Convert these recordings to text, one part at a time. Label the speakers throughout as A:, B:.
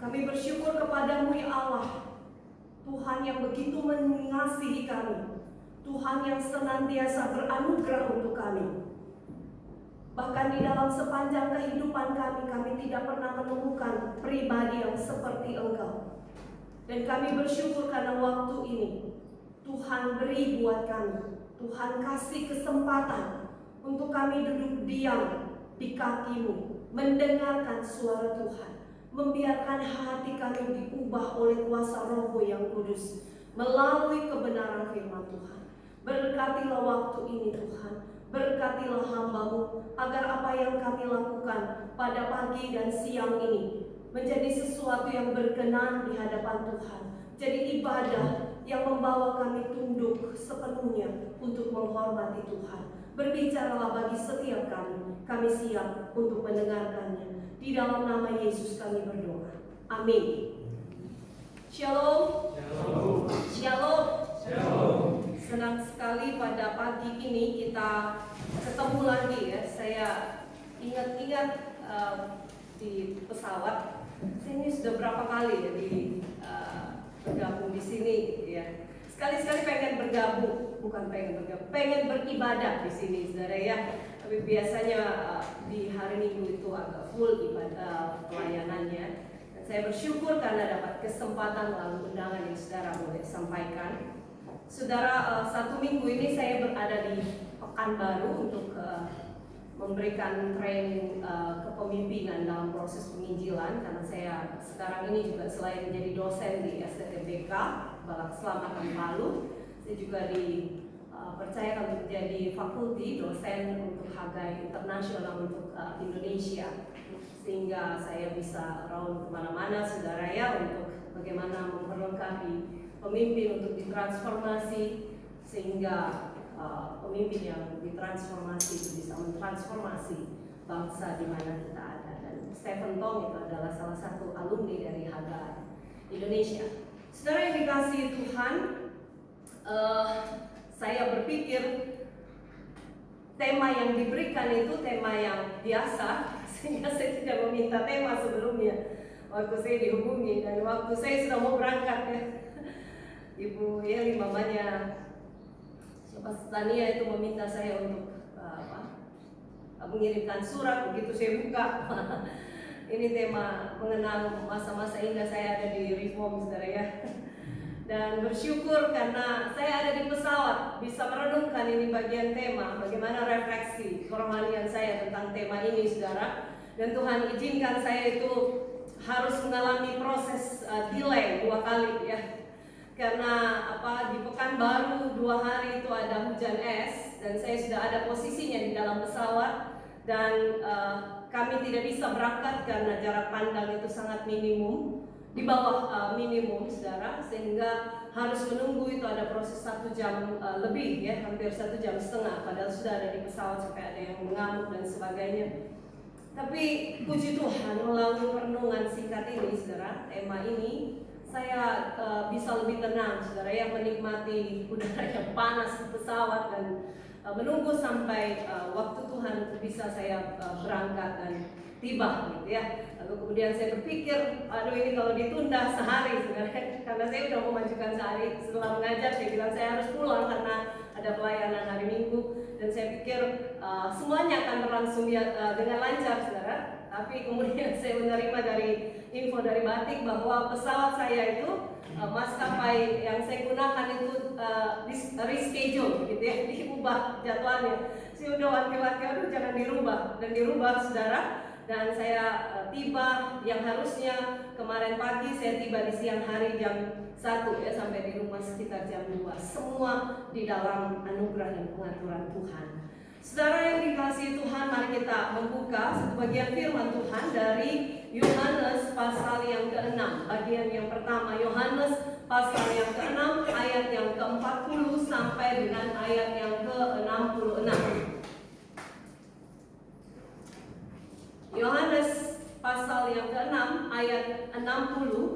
A: Kami bersyukur kepadamu ya Allah, Tuhan yang begitu mengasihi kami, Tuhan yang senantiasa beranugerah untuk kami. Bahkan di dalam sepanjang kehidupan kami tidak pernah menemukan pribadi yang seperti Engkau. Dan kami bersyukur karena waktu ini Tuhan beri buat kami, Tuhan kasih kesempatan untuk kami duduk diam di kaki-Mu, mendengarkan suara Tuhan, membiarkan hati kami diubah oleh kuasa Roh-Mu yang kudus melalui kebenaran firman Tuhan. Berkatilah waktu ini Tuhan, berkatilah hamba-Mu, agar apa yang kami lakukan pada pagi dan siang ini menjadi sesuatu yang berkenan di hadapan Tuhan. Jadi ibadah yang membawa kami tunduk sepenuhnya untuk menghormati Tuhan. Berbicaralah bagi setiap kami siap untuk mendengarkannya. Di dalam nama Yesus kami berdoa. Amin. Shalom.
B: Shalom.
A: Shalom.
B: Shalom.
A: Senang sekali pada pagi ini kita ketemu lagi ya. Saya ingat-ingat di pesawat. Saya ini sudah berapa kali ya bergabung di sini ya. Sekali-sekali pengen bergabung, pengen beribadah di sini, saudara ya. Tapi biasanya di hari Minggu itu agak full ibadah pelayanannya. Dan saya bersyukur karena dapat kesempatan lalu undangan yang saudara boleh sampaikan. Saudara, satu minggu ini saya berada di Pekanbaru untuk memberikan training kepemimpinan dalam proses penginjilan, karena saya sekarang ini juga selain menjadi dosen di STTBK Balak Selamatan Palu, saya juga dipercayakan untuk menjadi fakulti dosen untuk Hagai Internasional untuk Indonesia, sehingga saya bisa round kemana-mana saudara ya, untuk bagaimana memperlengkapi pemimpin untuk ditransformasi, sehingga pemimpin yang ditransformasi itu bisa mentransformasi bangsa di mana kita ada. Dan Stephen Tong itu adalah salah satu alumni dari Hagai Indonesia. Saudara yang dikasihi Tuhan, saya berpikir tema yang diberikan itu tema yang biasa, sehingga saya tidak meminta tema sebelumnya waktu saya dihubungi, dan waktu saya sudah mau berangkat ya, Ibu Yeli mamanya Tania itu meminta saya untuk mengirimkan surat. Begitu saya buka ini tema mengenang masa-masa indah saya ada di Reform, saudara ya. Dan bersyukur karena saya ada di pesawat bisa merenungkan ini bagian tema, bagaimana refleksi kerohanian saya tentang tema ini, saudara. Dan Tuhan izinkan saya itu harus mengalami proses delay 2 kali ya. Karena di Pekanbaru 2 hari itu ada hujan es, dan saya sudah ada posisinya di dalam pesawat, dan kami tidak bisa berangkat karena jarak pandang itu sangat minimum, di bawah minimum saudara, sehingga harus menunggu itu ada proses 1 jam lebih ya, hampir 1,5 jam, padahal sudah ada di pesawat sampai ada yang mengamuk dan sebagainya. Tapi puji Tuhan melalui perenungan singkat ini saudara, tema ini saya bisa lebih tenang saudara ya, menikmati udara yang panas di pesawat dan menunggu sampai waktu Tuhan bisa saya berangkat dan tiba gitu ya. Lalu kemudian saya berpikir, aduh ini kalau ditunda sehari sebenarnya, karena saya sudah memajukan sehari setelah mengajar, saya bilang saya harus pulang karena ada pelayanan hari Minggu, dan saya pikir semuanya akan berlangsung dengan lancar saudara. Tapi kemudian saya menerima dari info dari Batik bahwa pesawat saya itu maskapai yang saya gunakan itu reschedule gitu ya, diubah jadwalnya. Saya udah wanti-wanti, aduh jangan dirubah, dan dirubah saudara. Dan saya tiba yang harusnya kemarin pagi, saya tiba di siang hari jam 1 ya, sampai di rumah sekitar jam 2. Semua di dalam anugerah dan pengaturan Tuhan. Saudara yang dikasihi Tuhan, mari kita membuka satu bagian firman Tuhan dari Yohanes pasal yang ke-6. Bagian yang pertama, Yohanes pasal yang ke-6 ayat yang ke-40 sampai dengan ayat yang ke-66. Yohanes pasal yang ke-6 ayat 60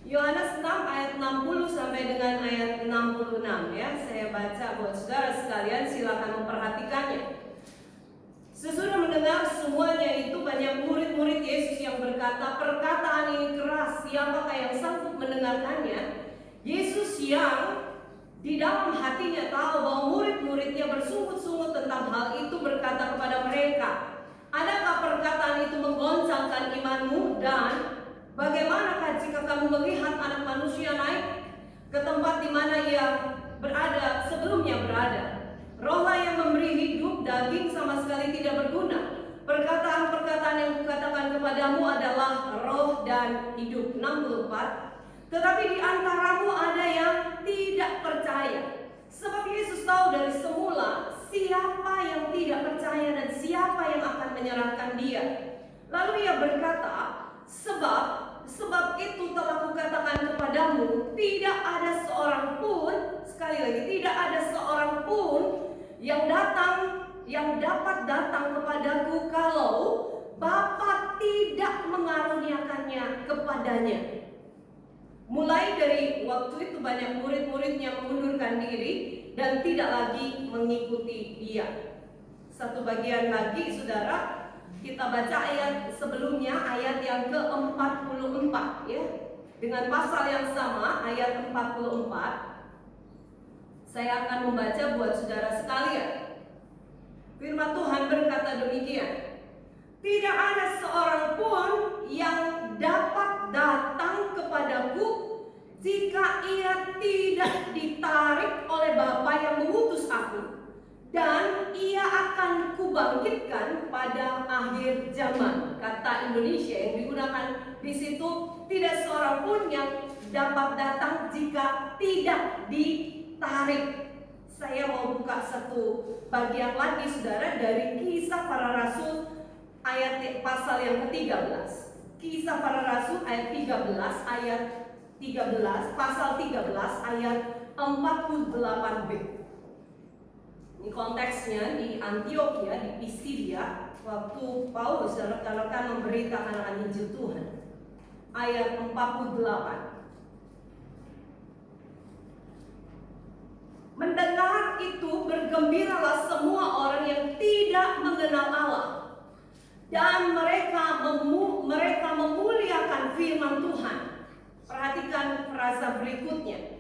A: Yohanes 6 ayat 60 sampai dengan ayat 66 ya. Saya baca buat saudara sekalian, silakan memperhatikannya. Sesudah mendengar semuanya itu, banyak murid-murid Yesus yang berkata, perkataan ini keras, siapakah yang sanggup mendengarkannya? Yesus yang di dalam hatinya tahu bahwa murid-muridnya bersungut-sungut tentang hal itu, berkata kepada mereka, adakah perkataan itu menggoncangkan imanmu? Dan bagaimanakah jika kamu melihat Anak Manusia naik ke tempat di mana ia berada sebelumnya berada? Rohlah yang memberi hidup, daging sama sekali tidak berguna. Perkataan-perkataan yang kukatakan kepadamu adalah roh dan hidup. 64. Tetapi di antaramu ada yang tidak percaya. Sebab Yesus tahu dari semula siapa yang tidak percaya dan siapa yang akan menyerahkan dia. Lalu ia berkata, sebab itu telah kukatakan kepadamu, tidak ada seorang pun, sekali lagi, tidak ada seorang pun yang dapat datang kepadaku kalau Bapa tidak mengaruniakannya kepadanya. Mulai dari waktu itu banyak murid-muridnya mengundurkan diri dan tidak lagi mengikuti dia. Satu bagian lagi saudara, kita baca ayat sebelumnya, ayat yang ke-44 ya. Dengan pasal yang sama, ayat 44. Saya akan membaca buat saudara sekalian. Firman Tuhan berkata demikian. Tidak ada seorang pun yang dapat datang kepadaku jika ia tidak ditarik oleh Bapa yang mengutus aku, dan ia akan kubangkitkan pada akhir zaman. Kata Indonesia yang digunakan di situ, tidak seorang pun yang dapat datang jika tidak ditarik. Saya mau buka satu bagian lagi saudara dari Kisah Para Rasul ayat pasal yang ke-13. Kisah Para Rasul ayat 13 pasal 13 ayat 48b. Ini konteksnya di Antioquia, di Pisidia, waktu Paulus dan rekan-rekan memberitakan Injil Tuhan. Ayat 48. Mendengar itu bergembiralah semua orang yang tidak mengenal Allah, dan mereka memuliakan firman Tuhan. Perhatikan frasa berikutnya.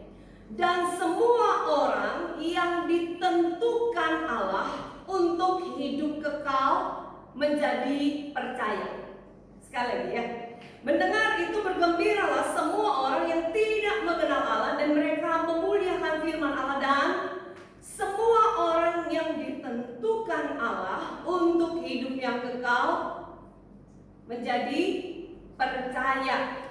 A: Dan semua orang yang ditentukan Allah untuk hidup kekal menjadi percaya. Sekali lagi ya. Mendengar itu bergembiralah semua orang yang tidak mengenal Allah, dan mereka memuliakan firman Allah, dan semua orang yang ditentukan Allah untuk hidup yang kekal menjadi percaya.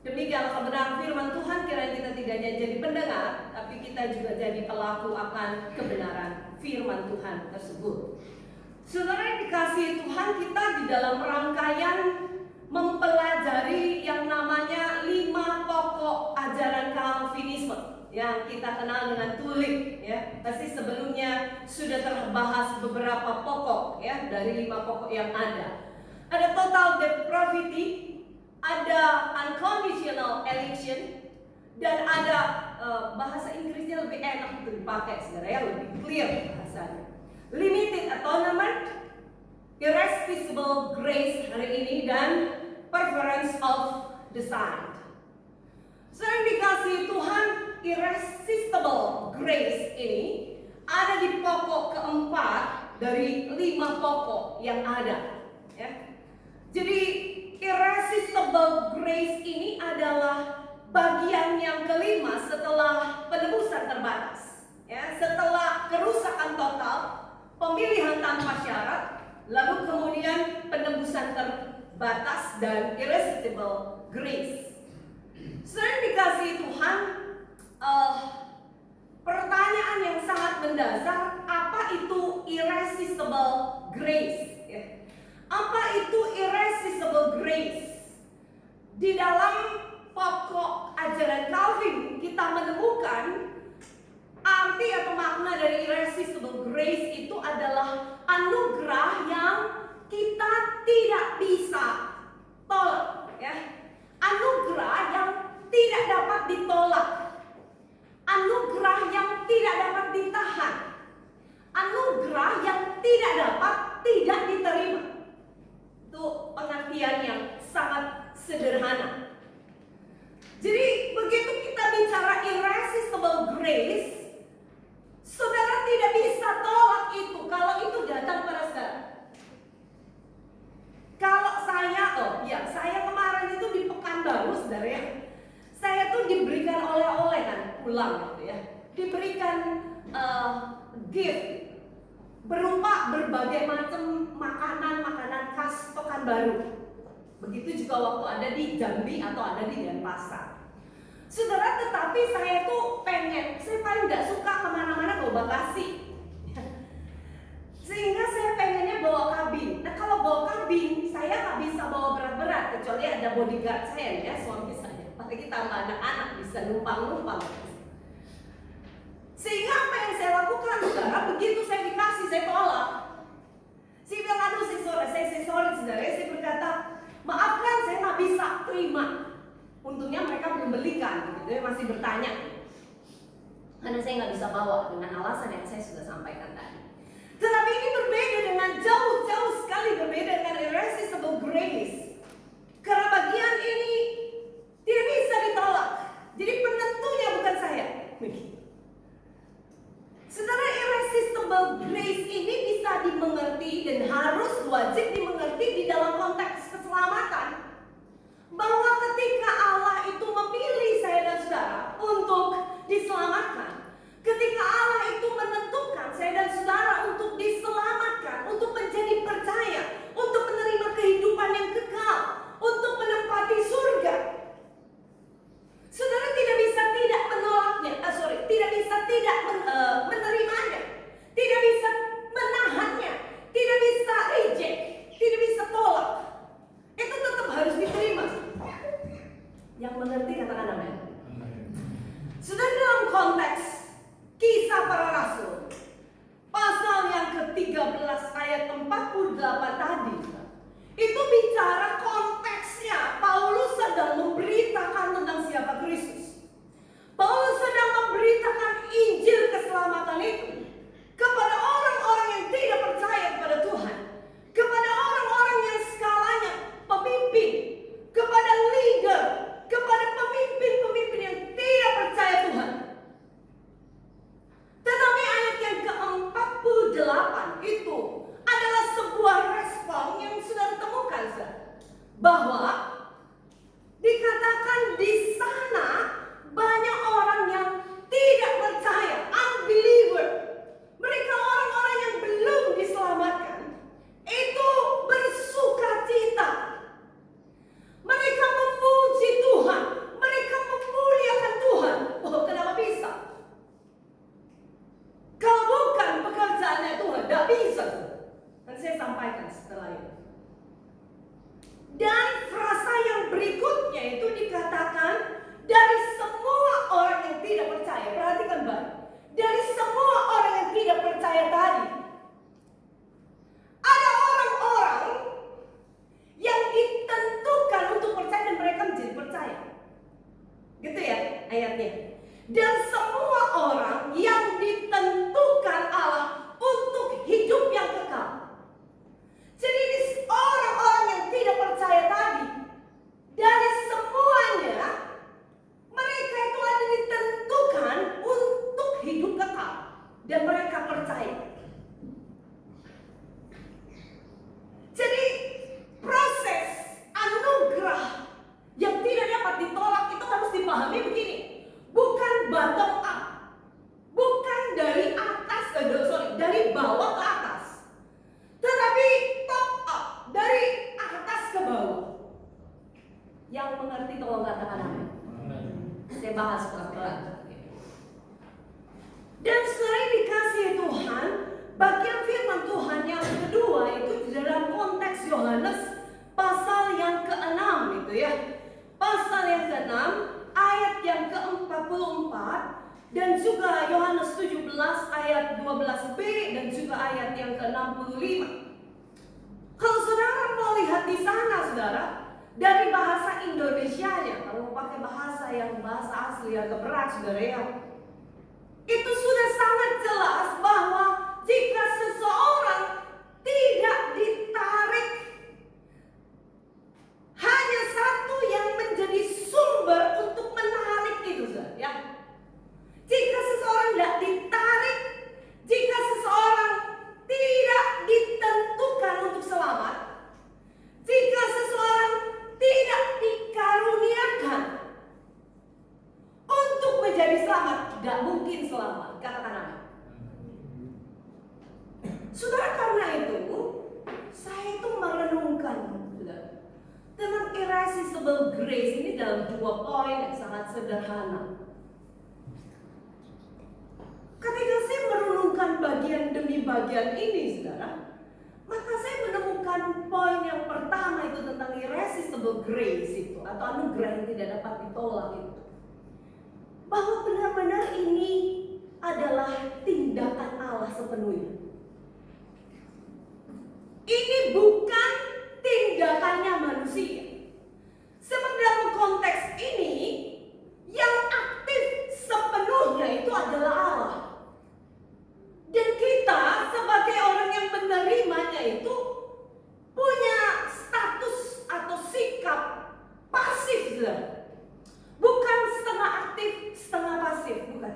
A: Demikianlah kebenaran firman Tuhan, kiranya kita tidak hanya jadi pendengar, tapi kita juga jadi pelaku akan kebenaran firman Tuhan tersebut. Saudara yang dikasihi Tuhan, kita di dalam rangkaian mempelajari yang namanya 5 pokok ajaran Calvinisme yang kita kenal dengan tulip ya. Pasti sebelumnya sudah terbahas beberapa pokok ya dari 5 pokok yang ada. Ada total depravity, ada unconditional election, dan ada bahasa Inggrisnya lebih enak untuk dipakai saudara ya, lebih clear bahasanya. Limited atonement, irresistible grace hari ini, dan preference of design. Sering dikasih Tuhan, irresistible grace ini ada di pokok keempat dari 5 pokok yang ada. Ya. Jadi irresistible grace ini adalah bagian yang kelima setelah penebusan terbatas. Ya, setelah kerusakan total, pemilihan tanpa syarat, lalu kemudian penebusan terbatas dan irresistible grace. Sering dikasih Tuhan, pertanyaan yang sangat mendasar, apa itu irresistible grace? Ya. Apa itu irresistible grace? Di dalam pokok ajaran Calvin kita menemukan arti atau makna dari irresistible grace itu adalah anugerah yang kita tidak bisa tolak ya. Anugerah yang tidak dapat ditolak, anugerah yang tidak dapat ditahan, anugerah yang tidak dapat tidak diterima. Itu pengertian yang sangat sederhana. Jadi begitu kita bicara irresistible grace, saudara tidak bisa tolak itu kalau itu datang pada saudara. Kalau saya kemarin itu di Pekanbaru, saudara ya, saya tuh diberikan oleh-oleh kan pulang gitu ya, diberikan gift berupa berbagai macam makanan khas Pekanbaru. Begitu juga waktu ada di Jambi atau ada di Denpasar. Saudara, tetapi saya tuh saya paling gak suka kemana-mana bawa bagasi. Sehingga saya pengennya bawa kabin. Nah kalau bawa kabin, saya gak bisa bawa berat-berat, kecuali ada bodyguard saya ya, suami saya. Apalagi tambah anak-anak bisa numpang-numpang. Sehingga apa yang saya lakukan, saudara, begitu saya dikasih, saya tolak. Saya bilang, aduh saya sorry saudara, saya berkata, maafkan saya nggak bisa terima. Untungnya mereka belum belikan, gitu, masih bertanya. Karena saya nggak bisa bawa dengan alasan yang saya sudah sampaikan tadi. Tetapi ini berbeda dengan jauh sekali berbeda dengan irresistible grace. Karena bagian ini tidak bisa ditolak. Jadi penentunya bukan saya. Saudara, irresistible grace ini bisa dimengerti dan harus wajib dimengerti di dalam konteks keselamatan. Bahwa ketika Allah itu memilih saya dan saudara untuk diselamatkan, ketika Allah itu menentukan saya dan saudara untuk diselamatkan, untuk menjadi percaya, untuk menerima kehidupan yang kekal, untuk menempati surga, saudara tidak bisa tidak menolaknya, tidak bisa tidak menerimanya, tidak bisa menahannya, tidak bisa reject, tidak bisa tolak. Itu tetap harus diterima. Yang mengerti katakan amin. Sudah dalam konteks Kisah Para Rasul pasal yang ke-13 ayat 48 tadi, itu bicara konteksnya Paulus sedang memberitakan tentang siapa Kristus. Paulus sedang memberitakan Injil keselamatan itu kepada orang-orang yang tidak percaya kepada Tuhan, kepada orang-orang yang skalanya pemimpin, kepada leader, kepada pemimpin-pemimpin yang tidak percaya Tuhan. Tetapi ayat yang ke-48 itu adalah sebuah respon yang sudah ditemukan, bahwa dikatakan di sana banyak orang yang tidak percaya, unbeliever. Mereka orang-orang yang belum diselamatkan, itu bersuka cita. Mereka memuji Tuhan, mereka memuliakan Tuhan. Oh, kenapa bisa? Kalau bukan pekerjaannya Tuhan, tidak bisa. Dan saya sampaikan setelah itu. Dan frasa yang berikutnya itu dikatakan dari semua orang yang tidak percaya. Perhatikan baik. Dari semua orang yang tidak percaya tadi, ada orang-orang yang ditentukan untuk percaya dan mereka menjadi percaya. Gitu ya ayatnya. Dan semua orang yang ditentukan Allah untuk hidup yang kekal. Jadi ini orang-orang yang tidak percaya tadi, dari semuanya mereka itu ada ditentukan untuk hidup kekal dan mereka percaya. Jadi proses anugerah yang tidak dapat ditolak itu harus dipahami begini. Bukan bottom up, bukan dari atas dari bawah ke atas, tetapi top up, dari atas ke bawah. Yang mengerti tolong katakan amin. Saya bahas pelan-pelan. Dan selain dikasih Tuhan, bagian firman Tuhan yang kedua itu di dalam konteks Yohanes pasal yang ke-6 itu ya. Pasal yang ke-6 ayat yang ke-44 dan juga Yohanes 17 ayat 12b dan juga ayat yang ke-65. Kalau saudara mau lihat di sana, saudara, Dari bahasa Indonesianya, kalau pakai bahasa yang bahasa asli agak berat saudara ya, itu sudah sangat jelas bahwa jika seseorang tidak ditarik, hanya satu yang menjadi sumber untuk menarik itu saudara ya. Jika seseorang tidak ditarik, jika seseorang tidak ditentukan untuk selamat, jika seseorang tidak dikaruniakan untuk menjadi selamat, tidak mungkin selamat. Katakan amin. Saudara, karena itu saya itu merenungkan tentang irresistible grace ini dalam 2 poin yang sangat sederhana. Ketika saya merenungkan bagian demi bagian ini, saudara, maka saya menemukan poin yang pertama itu tentang irresistible grace itu, atau anugerah yang tidak dapat ditolak itu. Bahwa benar-benar ini adalah tindakan Allah sepenuhnya. Ini bukan tindakannya manusia. Sebab dalam konteks ini, yang aktif sepenuhnya itu adalah Allah. Dan kita sebagai orang yang menerimanya itu punya status atau sikap pasif, bukan setengah aktif, setengah pasif, bukan.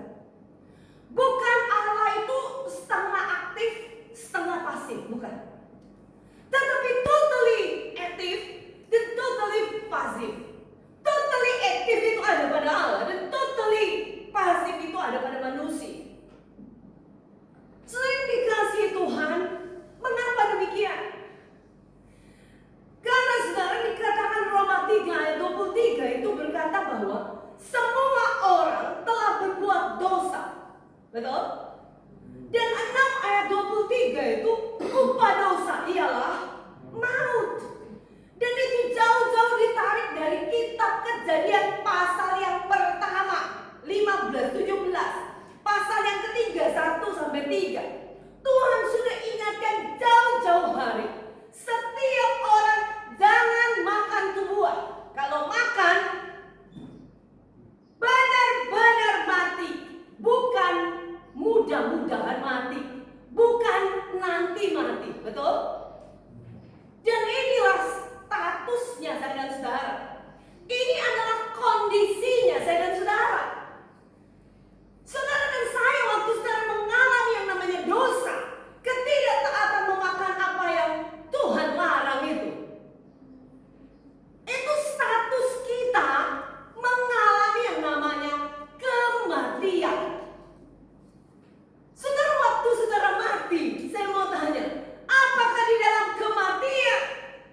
A: Bukan Allah itu setengah aktif, setengah pasif, bukan. Tetapi totally aktif dan totally pasif. Totally aktif itu ada pada Allah dan totally pasif itu ada pada manusia. Selain dikasih Tuhan, mengapa demikian? Karena saudara, dikatakan Roma 3 ayat 23 itu berkata bahwa semua orang telah berbuat dosa. Betul? Dan 6 ayat 23 itu upah dosa ialah maut. Dan itu jauh-jauh ditarik dari kitab Kejadian pasal yang pertama 15-17. Pasal yang ketiga 1-3. Tuhan sudah ingatkan jauh-jauh hari, setiap orang jangan makan tuh buah. Kalau makan, benar-benar mati. Bukan mudah-mudahan mati, bukan nanti mati. Betul? Dan inilah statusnya saya dan saudara. Ini adalah kondisinya saya dan saudara. Saudara dan saya waktu saudara mengalami yang namanya dosa, ketidaktaatan memakan apa yang Tuhan larang itu status kita mengalami yang namanya kematian. Saudara, waktu saudara mati, saya mau tanya, apakah di dalam kematian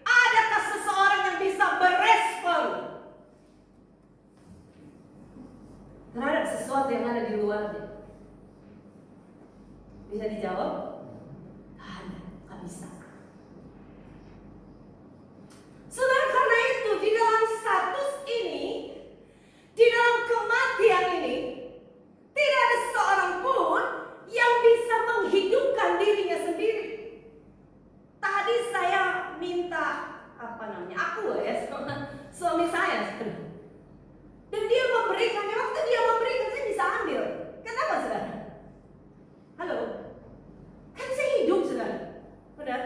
A: adakah seseorang yang bisa berespon terhadap sesuatu yang ada di luarnya? Bisa dijawab? Ada, gak bisa. Saudara, karena itu di dalam status ini, di dalam kematian ini, tidak ada seorang pun yang bisa menghidupkan dirinya sendiri. Tadi saya minta aku ya, suami saya. Dan dia memberikan, waktu dia memberikan saya bisa ambil. Kenapa saudara? Halo? Kan saya hidup saudara. Benar?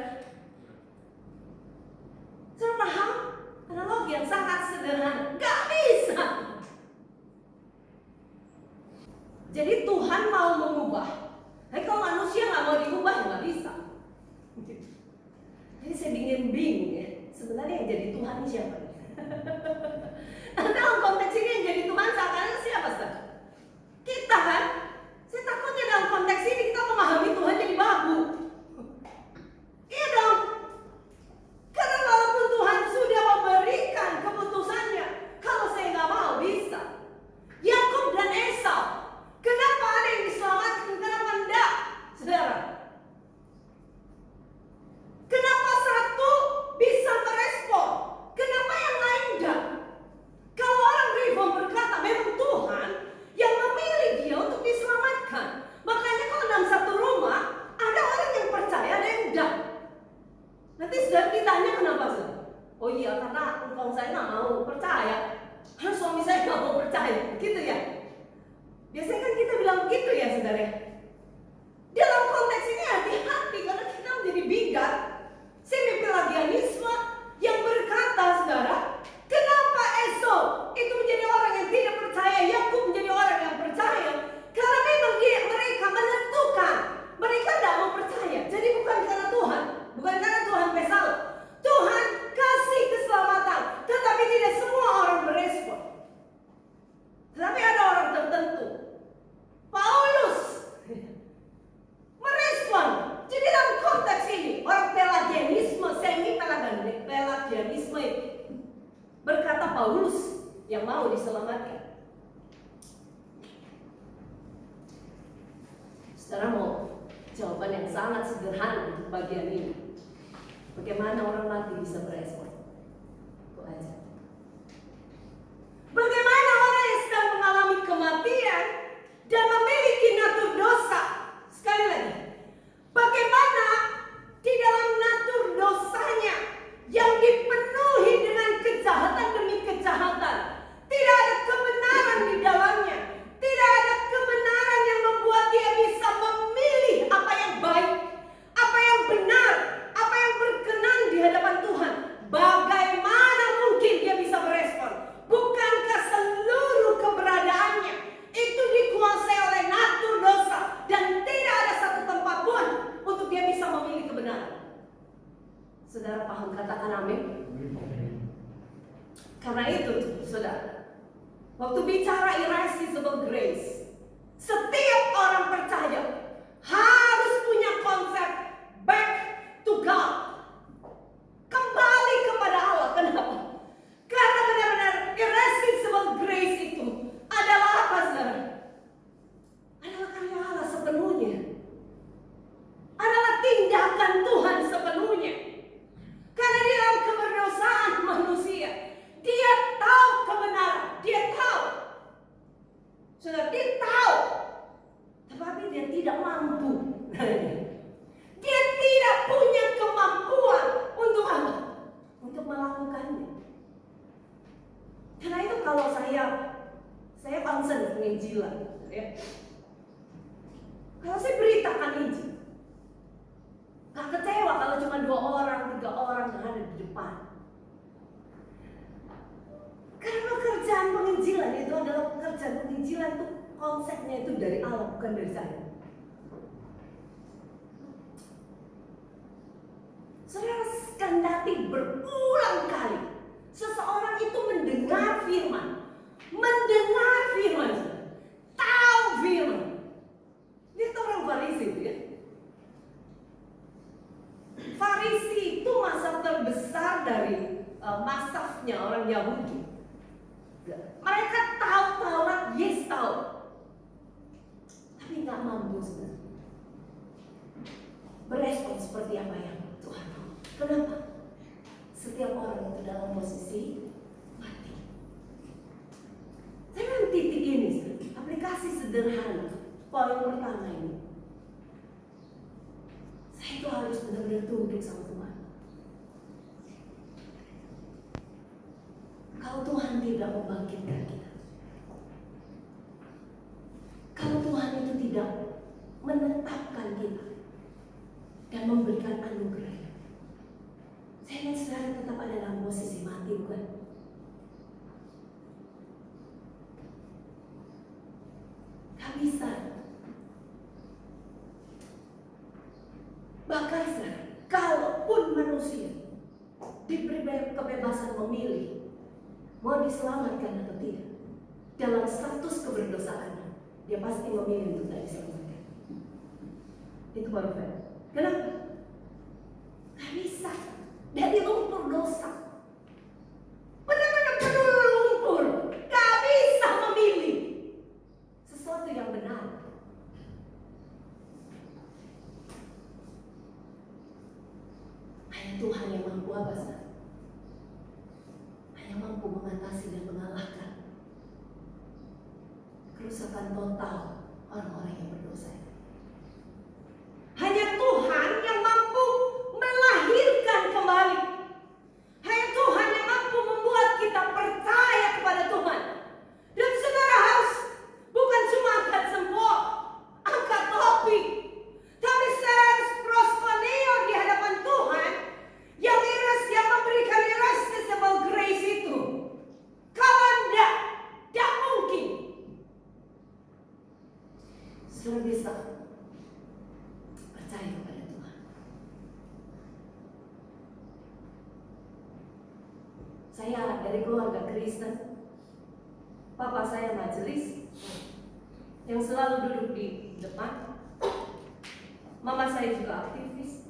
A: Saudara paham? Analogi yang sangat sederhana. Gak bisa. Jadi Tuhan mau mengubah. Tapi kalau manusia gak mau diubah, ya gak bisa. Jadi saya bingung ya. Sebenarnya yang jadi Tuhan ini siapa? Dalam konteks ini yang jadi Tuhan seakan-akan siapa saudara? Kita kan? Saya takutnya dalam konteks ini kita memahami Tuhan jadi babu. Iya dong. Karena walaupun Tuhan sudah memberikan keputusannya, kalau saya nggak mau bisa. Yakub dan Esau, kenapa ada yang diselamatkan, kenapa enggak? Saudara, kenapa satu bisa merespon, kenapa yang lain enggak? Kalau orang reform berkata memang Tuhan yang memilih dia untuk bisa oh iya karena engkau saya nggak mau percaya, karena suami saya nggak mau percaya, gitu ya. Biasanya kan kita bilang begitu ya saudara. Dalam konteks ini hati-hati karena kita menjadi bigat, semi-pelagianisme yang berkata saudara, kenapa Esau itu menjadi orang yang tidak percaya, Yakub menjadi orang yang percaya? Karena memang mereka menentukan, mereka tidak mau percaya. Jadi bukan karena Tuhan, bukan karena Tuhan Esau. Tuhan kasih keselamatan, tetapi tidak semua orang berespon. Tetapi ada orang tertentu, Paulus merespon. Jadi dalam konteks ini orang pelagianisme, semi-pelagianisme berkata Paulus yang mau diselamatkan. Saudara mau jawaban yang sangat sederhana untuk bagian ini. Bagaimana orang mati bisa berespon? Itu aja. Bagaimana orang yang sedang mengalami kematian dan memiliki natur dosa? Sekali lagi, bagaimana di dalam natur dosanya yang dipenuhi dengan kejahatan demi kejahatan, tidak ada kebenaran di dalamnya, tidak ada kebenaran yang membuat dia bisa memilih apa yang baik, apa yang benar, apa yang berkenan di hadapan Tuhan. Bagaimana mungkin dia bisa berespon? Bukankah seluruh keberadaannya itu dikuasai oleh natur dosa dan tidak ada satu tempat pun untuk dia bisa memilih kebenaran? Saudara paham, katakan amin. Karena itu saudara, waktu bicara irresistible grace, setiap orang percaya harus punya konsep back to God, kembali kepada Allah. Kenapa? Karena benar-benar irresistible grace itu adalah apa saudara? Adalah karya Allah sepenuhnya, adalah tindakan Tuhan sepenuhnya. Karena di dalam keberdosaan manusia, dia tahu kebenaran, dia tahu, sudah dia tahu, tetapi dia tidak mampu. Dia tidak punya kemampuan untuk apa? Untuk melakukannya. Karena itu kalau saya concern penginjilan, ya. Kalau saya beritakan Injil, gak kecewa kalau cuma 2 orang, 3 orang yang ada di depan. Karena pekerjaan penginjilan itu adalah pekerjaan penginjilan itu konsepnya itu dari Allah, bukan dari saya. Saudara, kendati berulang kali seseorang itu mendengar firman, tahu firman. Dia tuh orang Farisi, ya. Farisi itu masa terbesar dari mazhabnya orang Yahudi. Mereka tahu Taurat, yes tahu, tapi nggak mampu sebenarnya berespon seperti apa yang Tuhan mau. Kenapa? Setiap orang itu dalam posisi mati. Dalam titik ini, aplikasi sederhana. Poin pertama ini, saya itu harus benar-benar tunduk sama Tuhan. Kalau Tuhan tidak membangkitkan kita, kalau Tuhan itu tidak menetapkan kita dan memberikan anugerah, saya ingin saudara tetap ada dalam posisi mati, bukan? Gak bisa. Bahkan kalaupun manusia diberi kebebasan memilih mau diselamatkan atau tidak, dalam status keberdosaannya, dia pasti memilih untuk tidak diselamatkan. Itu baru fair. Kenapa? Gak bisa. Dari lumpur dosa, benar-benar penuh lumpur, gak bisa memilih sesuatu yang benar. Hanya Tuhan yang mampu apa sih? Hanya mampu mengatasi dan mengalahkan kerusakan total orang-orang yang berdosa. Hanya Tuhan yang mampu melahirkan kembali. Hanya Tuhan Saya dari keluarga Kristen. Papa saya majelis yang selalu duduk di depan. Mama saya juga aktivis.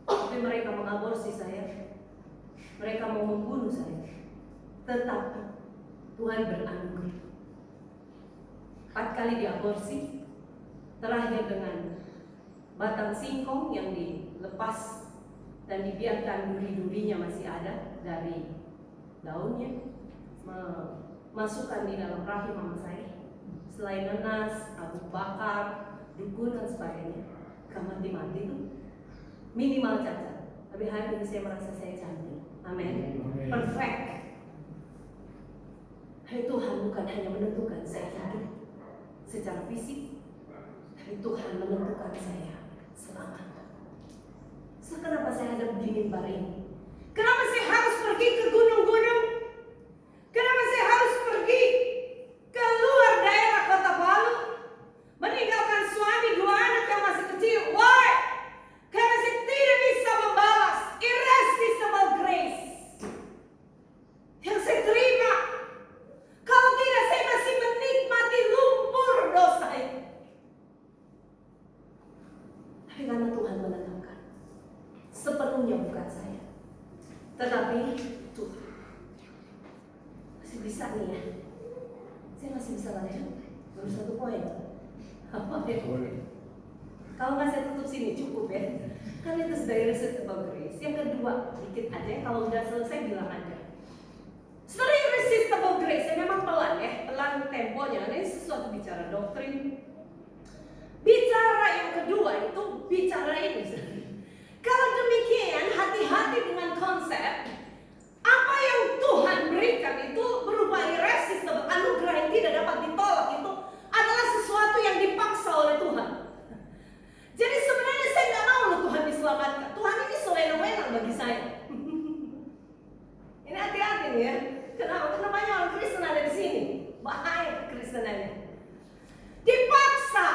A: Tapi mereka mengaborsi saya. Mereka mau membunuh saya. Tetapi Tuhan beranugerah. 4 kali diaborsi. Terakhir dengan batang singkong yang dilepas dan dibiarkan duri-durinya masih ada dari daunnya, masukkan di dalam rahim mama saya. Selain nanas, abu bakar, dukun dan sebagainya, mati-mati itu minimal cacat. Tapi hari ini saya merasa saya cantik. Amin. Perfect. Hai Tuhan bukan hanya menentukan saya hidup secara fisik, tapi Tuhan menentukan saya selamat. So, kenapa saya ada begini bar ini? Kenapa saya harus pergi ke gunung-gunung? Kenapa saya harus pergi ke luar daerah Kota Palu, meninggalkan suami 2 anak yang masih kecil? Why? Karena saya tidak bisa membalas irresistible grace yang saya terima. Kalau tidak, saya masih menikmati lumpur dosa itu. Tapi karena Tuhan menentukan, sepenuhnya bukan saya, tetapi Tuhan. Masih bisa nih ya. Saya masih bisa lanjut. Baru 1 poin. Apa ya? Kalau nggak saya tutup sini cukup ya. Karena itu sudah irresistible grace. Yang kedua, dikit aja. Kalau udah selesai bilang aja. Setelah irresistible grace, saya memang pelan ya. Pelan temponya. Ini sesuatu bicara doktrin. Bicara yang kedua itu bicara ini. Kalau demikian, hati-hati dengan konsep apa yang Tuhan berikan itu berupa irresistible, anugerah yang tidak dapat ditolak, itu adalah sesuatu yang dipaksa oleh Tuhan. Jadi sebenarnya saya nggak mau loh Tuhan diselamatkan. Tuhan ini selena-wenang bagi saya. Ini hati-hati nih ya. Kenapa? Kenapa orang Kristen ada di sini? Bahaya kekristenannya. Dipaksa.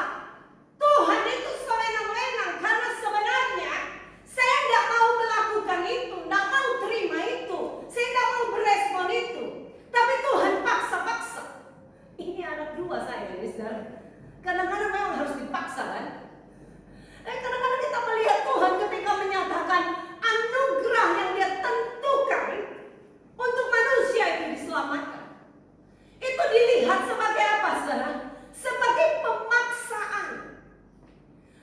A: Tuhan itu selena-wenang karena sebenarnya saya nggak mau melakukan itu, nggak mau terima itu, saya nggak mau berespon itu. Tapi Tuhan paksa-paksa. Ini anak 2 saya, ini saudara. Kadang-kadang memang harus dipaksa kan? Kadang-kadang kita melihat Tuhan ketika menyatakan anugerah yang Dia tentukan untuk manusia itu diselamatkan. Itu dilihat sebagai apa, saudara? Sebagai pemaksaan.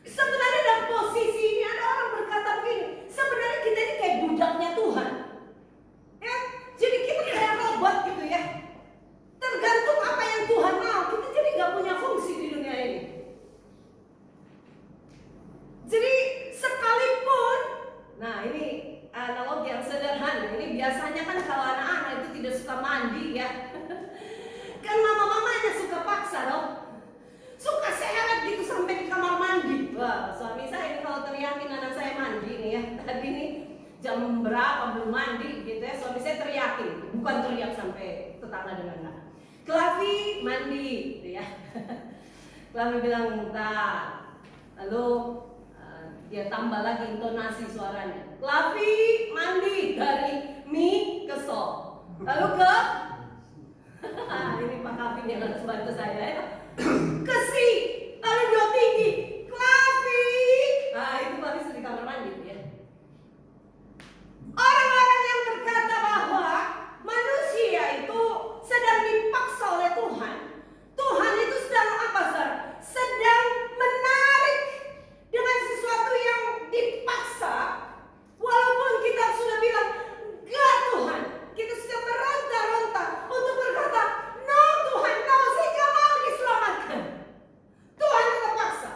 A: Sebenarnya dalam posisi ini ada orang berkata begini, sebenarnya kita ini kayak budaknya Tuhan. Ya, jadi kita kayak robot gitu ya. Tergantung apa yang Tuhan mau, kita jadi gak punya fungsi di dunia ini. Jadi sekalipun, nah ini analogi yang sederhana. Ini biasanya kan kalau anak-anak itu tidak suka mandi ya. Kan mama-mamanya suka paksa dong. Suka seret gitu sampai di kamar mandi. Wah, suami saya ini kalau teriakin anak saya mandi nih ya. Tadi nih jam berapa belum mandi gitu ya. Suami saya teriakin, bukan teriak sampai tetangga dengar. Klavi mandi gitu ya. Klavi bilang, "Tak." Lalu dia tambah lagi intonasi suaranya. Klavi mandi dari mi ke so. Lalu ke ini Pak Kavin yang harus bantu saya ya. Kesi, lalu 2 tinggi, Klavi. Nah itu Klavi di kamar mandi ya. Orang-orang yang berkata bahwa manusia itu sedang dipaksa oleh Tuhan. Tuhan itu sedang apa, saudara? Sedang menarik dengan sesuatu yang dipaksa. Walaupun kita sudah bilang, enggak Tuhan. Kita sudah meronta-ronta untuk berkata, no Tuhan, no, saya gak mau diselamatkan. Tuhan tetap paksa.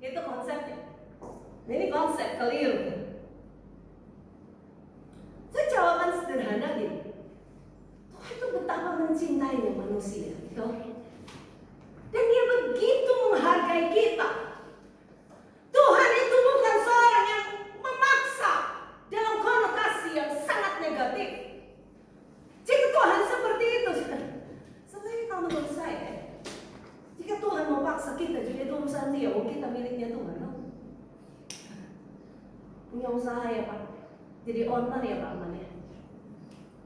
A: Itu konsepnya. Ini konsep keliru. Saya jawaban sederhana gitu. Tuhan itu betapa mencintainya manusia, gitu. Dan Dia begitu menghargai kita. Tuhan itu bukan seorang yang memaksa dalam konotasi yang sangat negatif. Jika Tuhan seperti itu, sebenarnya kalau menurut saya, jika Tuhan mau paksa kita, jadi itu urusan Dia, kita miliknya Tuhan. No? Punya usaha ya Pak, jadi owner ya Pak Man ya.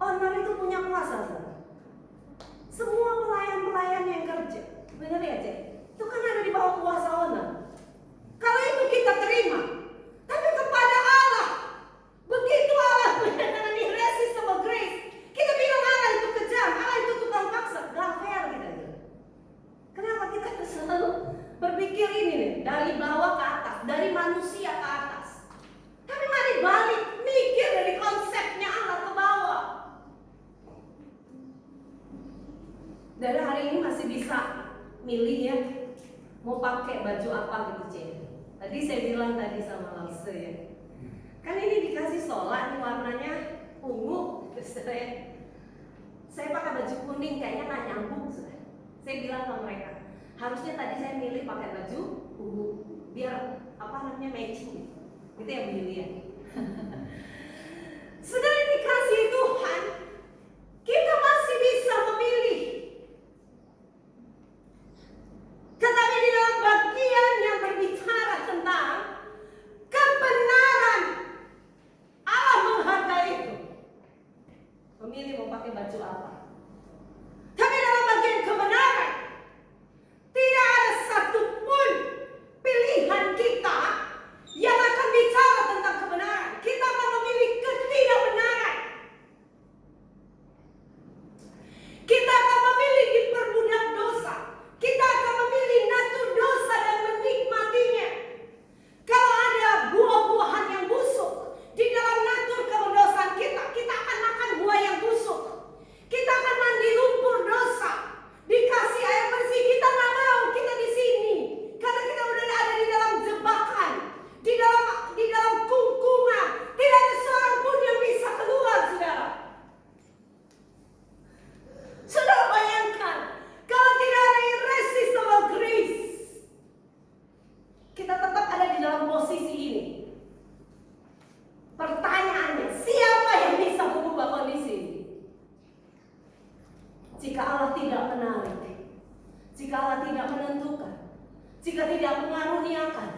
A: Owner itu punya kuasa, saudara. Semua pelayan-pelayan yang kerja, benar ya, Cek? Itu kan ada di bawah kuasa owner. Kalau itu kita terima, tapi kepada Allah, begitu Allah menyatakan irresistible grace, kita bilang Allah itu kejam, Allah itu tukang paksa, gak fair kita itu. Kenapa kita selalu berpikir ini nih, dari bawah ke atas, dari manusia ke atas? Tapi mari balik, mikir dari konsepnya Allah ke bawah. Dari hari ini masih bisa milih ya, mau pakai baju apa gitu, Cek. Tadi saya bilang tadi sama Lause ya, kan ini dikasih sholat nih warnanya ungu, saya pakai baju kuning kayaknya nggak nyambung. Saya bilang ke mereka, harusnya tadi saya milih pakai baju ungu biar apa namanya matching, itu yang milih ya. Sudah dikasih Tuhan, kita masih bisa memilih. Tetapi di dalam bagian yang berbicara tentang kebenaran, Allah menghargai itu. Memilih mau pakai baju apa. Tapi dalam bagian kebenaran, tidak ada satupun pilihan kita yang akan bicara tentang kebenaran. Kita akan memilih ketidakbenaran. Kita akan memilih diperbudak dosa. Kita akan memilih natur dosa dan menikmatinya. Kalau ada buah-buahan yang busuk di dalam natur keberdosaan kita, kita akan makan buah yang busuk. Kita akan mandi lumpur dosa. Dikasih air bersih, kita nggak mau, kita di sini. Karena kita udah ada di dalam jebakan, di dalam kungkungan. Tidak ada seorang pun yang bisa keluar, saudara. Saudara bayangkan, kalau tidak ada irresistible grace, kita tetap ada di dalam posisi ini. Pertanyaannya, siapa yang bisa mengubah kondisi ini? Jika Allah tidak menarik, jika Allah tidak menentukan, jika tidak mengaruniakan,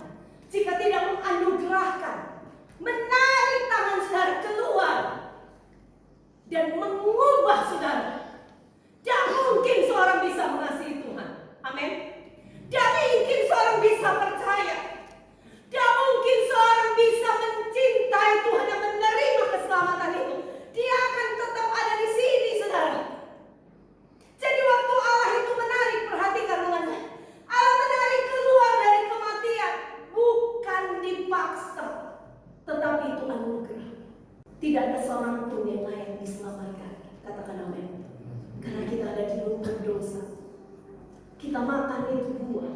A: jika tidak menganugerahkan, menarik tangan saudara keluar dan mengubah saudara, tidak mungkin seorang bisa mengasihi Tuhan. Amin. Tidak mungkin seorang bisa percaya. Tidak mungkin seorang bisa mencintai Tuhan dan menerima keselamatan itu. Dia akan tetap ada di sini, saudara. Jadi waktu Allah itu menarik, perhatikan dengan baik. Allah menarik keluar dari kematian, bukan dipaksa, tetapi itu anugerah. Tidak ada seorang pun yang layak diselamatkan. Katakan amin. Karena kita ada di lumpur dosa, kita makan itu buah.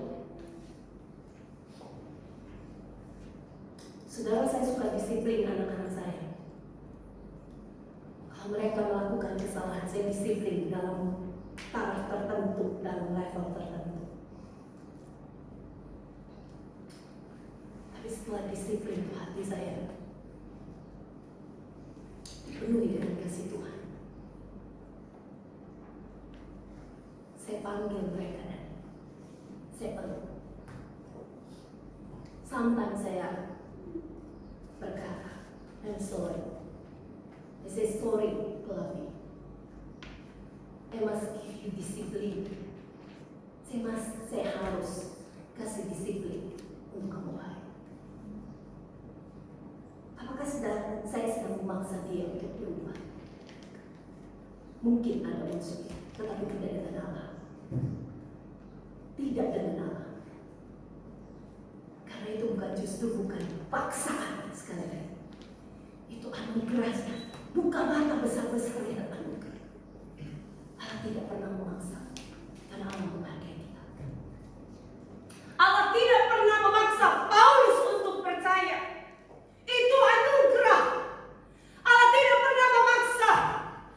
A: Saudara, saya suka disiplin anak-anak saya. Kalau mereka melakukan kesalahan, saya disiplin dalam taraf tertentu, dalam level tertentu. Tapi setelah disiplin itu hati saya dipenuhi dengan kasih Tuhan. Saya panggil mereka dan saya peluk. Sometimes saya berkata, I'm sorry. I say sorry, Fluffy. I must give you discipline. Saya harus kasih disiplin untuk kamu baik. Apakah saya sedang memaksa dia untuk berubah? Mungkin ada maksudnya, tetapi tidak dengan Allah. Tidak dengan Allah. Karena itu bukan paksaan sekali lagi. Itu anugerah. Buka mata besar-besar dan anugerah. Allah tidak pernah memaksa, karena Allah menghargai kita. Allah tidak pernah memaksa Paulus untuk percaya. Itu anugerah. Allah tidak pernah memaksa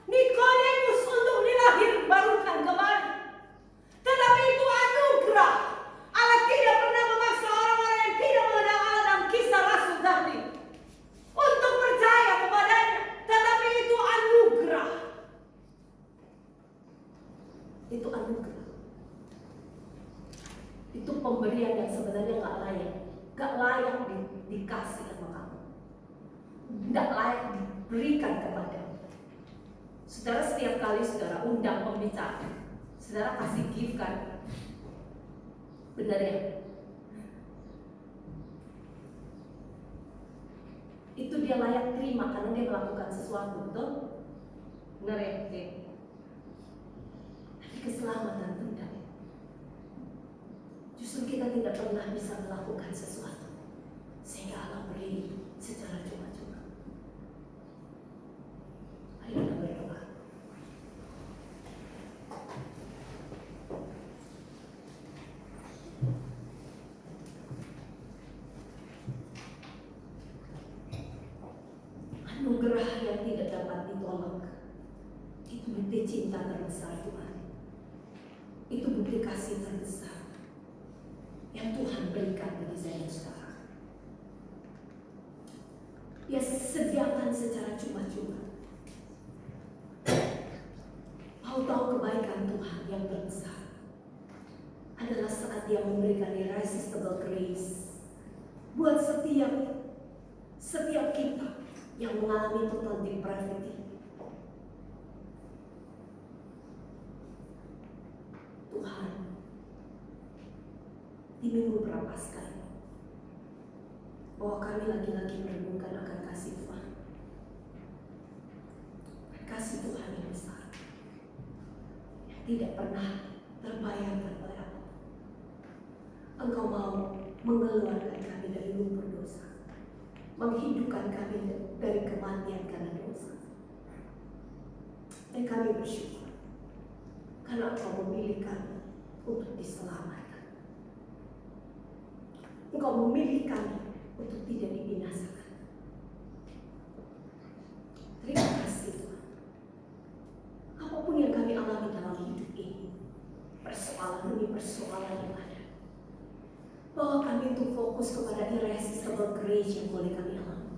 A: Nikodemus untuk dilahirbarukan kembali. Tetapi itu anugerah. Allah tidak pernah memaksa orang-orang yang tidak mengenal Allah dalam Kisah Rasul tadi untuk percaya kepadanya. Tetapi itu anugerah. Itu anugerah. Itu pemberian yang sebenarnya gak layak. Gak layak dikasih sama kamu. Gak layak diberikan kepadamu. Saudara setiap kali saudara undang pembicara, saudara kasih gift kan? Benar ya? Itu dia layak terima karena dia melakukan sesuatu, betul? Benar ya? Oke. Tapi keselamatan tunda. Justru kita tidak pernah bisa melakukan sesuatu sehingga Allah beri secara cuma-cuma. Ayo kita berdoa. Anugerah yang tidak dapat ditolak itu bukti cinta terbesar Tuhan. Itu bukti kasih terbesar yang Tuhan berikan bagi saya sekarang. Dia sediakan secara cuma-cuma. Mau tahu kebaikan Tuhan yang terbesar adalah saat Dia memberikan irresistible grace buat setiap kita yang mengalami total depravity. Tuhan, di minggu Prapaskah ini, bahwa kami lagi-lagi merenungkan akan kasih Tuhan. Kasih Tuhan yang besar, yang tidak pernah terbayarkan oleh Allah. Engkau mau mengeluarkan kami dari lumpur dosa, menghidupkan kami dari kematian karena dosa. Dan kami bersyukur karena Engkau memilih kami untuk diselamatkan. Engkau memilih kami untuk tidak dibinasakan. Terima kasih Tuhan. Apapun yang kami alami dalam hidup ini, persoalan demi persoalan yang ada, bahwa kami untuk fokus kepada irresistible grace yang boleh kami alami,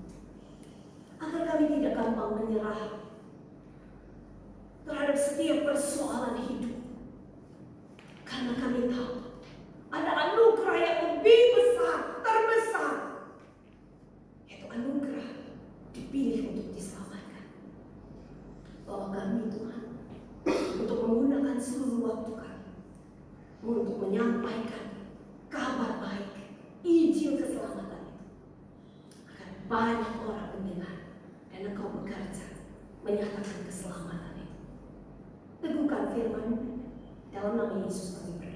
A: agar kami tidak gampang menyerah terhadap setiap persoalan hidup, karena kami tahu ada anugerah yang lebih besar, terbesar, yaitu anugerah dipilih untuk diselamatkan. Bahwa kami Tuhan untuk menggunakan seluruh waktu kami untuk menyampaikan kabar baik, Injil keselamatan itu, agar banyak orang mendengar dan Engkau bekerja menyatakan keselamatan itu. Teguhkan firman dalam nama Yesus kami berdoa.